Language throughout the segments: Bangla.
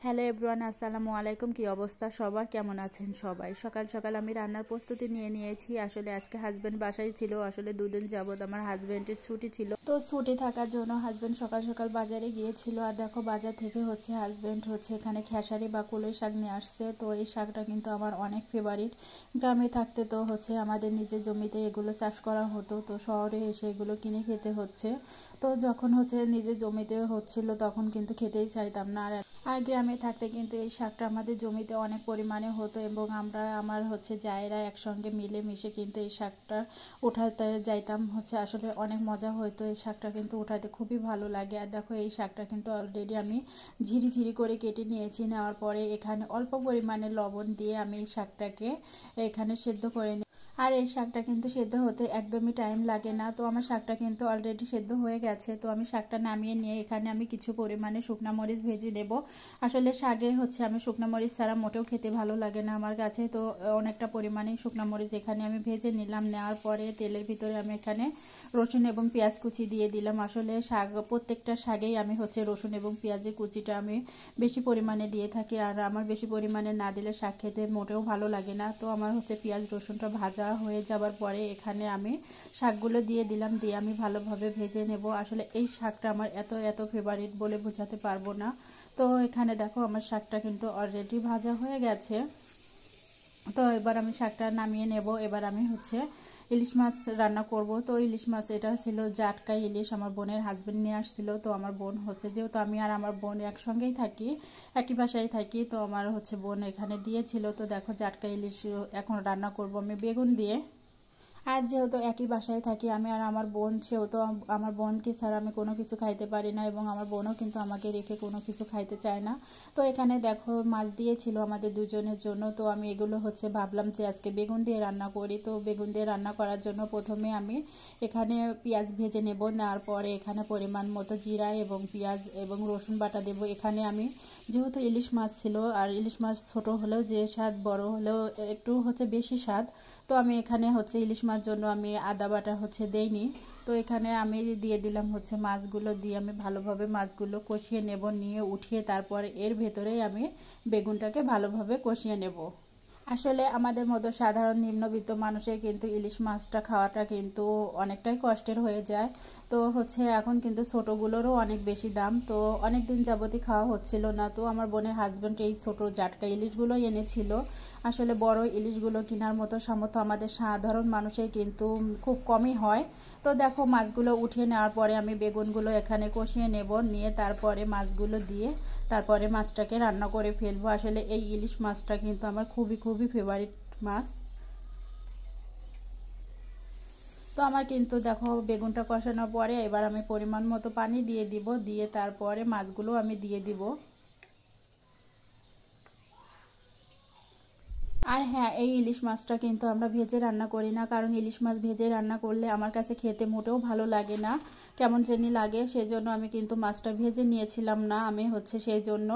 হ্যালো এভরিওয়ান, আসসালামু আলাইকুম। কি অবস্থা সবার, কেমন আছেন সবাই? সকাল সকাল আমি রান্নার প্রস্তুতি নিয়ে নিয়েছি। আসলে আজকে হাজব্যান্ড বাসায় ছিল। আসলে দুদিন যাবত আমার হাজব্যান্ডের ছুটি ছিল, তো ছুটি থাকার জন্য হাজব্যান্ড সকাল সকাল বাজারে গিয়েছিল। আর দেখো, বাজার থেকে হাজব্যান্ড এখানে খেসারি বা কলই শাক নিয়ে আসছে। তো এই শাকটা কিন্তু আমার অনেক ফেভারিট। গ্রামে থাকতে তো আমাদের নিজের জমিতে এগুলো চাষ করা হতো, তো শহরে এসে এগুলো কিনে খেতে হচ্ছে। তো যখন নিজের জমিতে হচ্ছিল তখন কিন্তু খেতেই চাইতাম না। আর গ্রামে থাকতে কিন্তু এই শাকটা আমাদের জমিতে অনেক পরিমাণে হতো, এবং আমার জায়েরা একসঙ্গে মিলে মিশে কিন্তু এই শাকটা উঠাতে যাইতাম। আসলে অনেক মজা হতো। এই শাকটা কিন্তু উঠাতে খুবই ভালো লাগে। আর দেখো, এই শাকটা কিন্তু অলরেডি আমি ঝিরি ঝিরি করে কেটে নিয়েছি। নেওয়ার পরে এখানে অল্প পরিমাণে লবণ দিয়ে আমি এই শাকটাকে এখানে সেদ্ধ করে নিই। আর এই শাকটা কিন্তু সেদ্ধ হতে একদমই টাইম লাগে না। তো আমার শাকটা কিন্তু অলরেডি সেদ্ধ হয়ে গেছে। তো আমি শাকটা নামিয়ে নিয়ে এখানে আমি কিছু পরিমাণে শুকনো মরিচ ভেজে দেব। আসলে শাকে আমি শুকনো মরিচ ছাড়া মোটেও খেতে ভালো লাগে না আমার কাছে। তো অনেকটা পরিমাণে শুকনো মরিচ এখানে আমি ভেজে নিলাম। নেওয়ার পরে তেলের ভিতরে আমি এখানে রসুন এবং পেঁয়াজ কুচি দিয়ে দিলাম। আসলে প্রত্যেকটা শাকেই আমি রসুন এবং পেঁয়াজের কুচিটা আমি বেশি পরিমাণে দিয়ে থাকি। আর আমার বেশি পরিমাণে না দিলে শাক খেতে মোটেও ভালো লাগে না। তো আমার পেঁয়াজ রসুনটা ভাজা হয়ে যাবার পরে এখানে আমি শাকগুলো দিয়ে দিলাম। দিয়ে আমি ভালোভাবে ভেজে নেব। আসলে এই শাকটা আমার এত এত ফেভারিট বলে বোঝাতে পারবো না। তো এখানে দেখো, আমার শাকটা কিন্তু অলরেডি ভাজা হয়ে গেছে। তো এবার আমি শাকটা নামিয়ে নেব। এবার আমি ইলিশ মাছ রান্না করব। তো ইলিশ মাছ এটা ছিল জাটকা ইলিশ, আমার বোনের হাজবেন্ড নিয়ে আসছিল। তো আমার বোন যেহেতু আমি আর আমার বোন একসঙ্গেই থাকি, একই বাসায় থাকি, তো আমার বোন এখানে দিয়েছিল। তো দেখো, জাটকা ইলিশ এখন রান্না করব আমি বেগুন দিয়ে। আর যেহেতু একই বাসায় থাকি আমি আর আমার বোন, সেহেতু আমার বোনকে ছাড়া আমি কোনো কিছু খাইতে পারি না, এবং আমার বোনও কিন্তু আমাকে রেখে কোনো কিছু খাইতে চায় না। তো এখানে দেখো, মাছ দিয়েছিল আমাদের দুজনের জন্য। তো আমি এগুলো ভাবলাম যে আজকে বেগুন দিয়ে রান্না করি। তো বেগুন দিয়ে রান্না করার জন্য প্রথমে আমি এখানে পেঁয়াজ ভেজে নেব। নেওয়ার পরে এখানে পরিমাণ মতো জিরা এবং পেঁয়াজ এবং রসুন বাটা দেব। এখানে আমি যেহেতু ইলিশ মাছ ছিল, আর ইলিশ মাছ ছোট হলেও যে স্বাদ, বড় হলেও একটু বেশি স্বাদ। তো আমি এখানে ইলিশ মাছ জন্য আমি আদা বাটা দেইনি। তো এখানে আমি দিয়ে দিলাম মাছগুলো দিয়ে আমি ভালোভাবে মাছগুলো কষিয়ে নেব। নিয়ে উঠিয়ে তারপরে এর ভেতরেই আমি বেগুনটাকে ভালোভাবে কষিয়ে নেব। আসলে আমাদের মতো সাধারণ নিম্নবিত্ত মানুষের কিন্তু ইলিশ মাছটা খাওয়াটা কিন্তু অনেকটাই কষ্টের হয়ে যায়। তো এখন কিন্তু ছোটোগুলোরও অনেক বেশি দাম। তো অনেক দিন যাবতই খাওয়া হচ্ছিল না। তো আমার বোনের হাজব্যান্ড এই ছোটো জাটকা ইলিশগুলো এনেছিল। আসলে বড় ইলিশগুলো কেনার মতো সামর্থ্য আমাদের সাধারণ মানুষের কিন্তু খুব কমই হয়। তো দেখো, মাছগুলো উঠিয়ে নেওয়ার পরে আমি বেগুনগুলো এখানে কষিয়ে নেব। নিয়ে তারপরে মাছগুলো দিয়ে তারপরে মাছটাকে রান্না করে ফেলবো। আসলে এই ইলিশ মাছটা কিন্তু আমার খুবই খুবই ফেভারিট মাছ। তো আমার কিন্তু দেখো, বেগুনটা কষানোর পরে এবার আমি পরিমাণ মতো পানি দিয়ে দিব। দিয়ে তারপরে মাছগুলো আমি দিয়ে দিব। আর হ্যাঁ, এই ইলিশ মাছটা কিন্তু আমরা ভেজে রান্না করি না, কারণ ইলিশ মাছ ভেজে রান্না করলে আমার কাছে খেতে মোটেও ভালো লাগে না, কেমন জানি লাগে। সেই জন্য আমি কিন্তু মাছটা ভেজে নিয়েছিলাম না। আমি সেই জন্য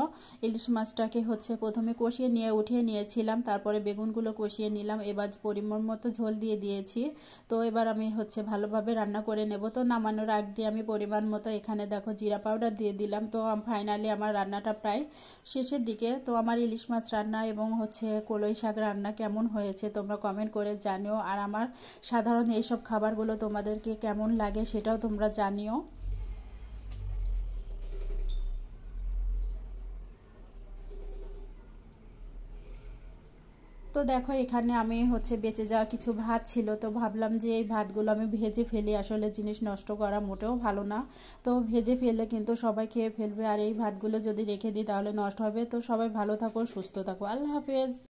ইলিশ মাছটাকে প্রথমে কষিয়ে নিয়ে উঠিয়ে নিয়েছিলাম, তারপরে বেগুনগুলো কষিয়ে নিলাম। এবার পরিমাণ মতো ঝোল দিয়ে দিয়েছি। তো এবার আমি ভালোভাবে রান্না করে নেব। তো নামানোর আগ দিয়ে আমি পরিমাণ মতো এখানে দেখো জিরা পাউডার দিয়ে দিলাম। তো ফাইনালি আমার রান্নাটা প্রায় শেষের দিকে। তো আমার ইলিশ মাছ রান্না এবং কলই শাক রান্না কেমন হয়েছে তোমরা কমেন্ট করে জানিও। আর আমার সাধারণ এইসব খাবারগুলো তোমাদেরকে কেমন লাগে সেটাও তোমরা জানিও। তো দেখো, এখানে আমি বেঁচে যাওয়া কিছু ভাত ছিল। তো ভাবলাম যে এই ভাতগুলো আমি ভেজে ফেলি। আসলে জিনিস নষ্ট করা মোটেও ভালো না। তো ভেজে ফেললে কিন্তু সবাই খেয়ে ফেলবে, আর এই ভাতগুলো যদি রেখে দিই তাহলে নষ্ট হবে। তো সবাই ভালো থাকো, সুস্থ থাকো, আল্লাহ হাফেজ।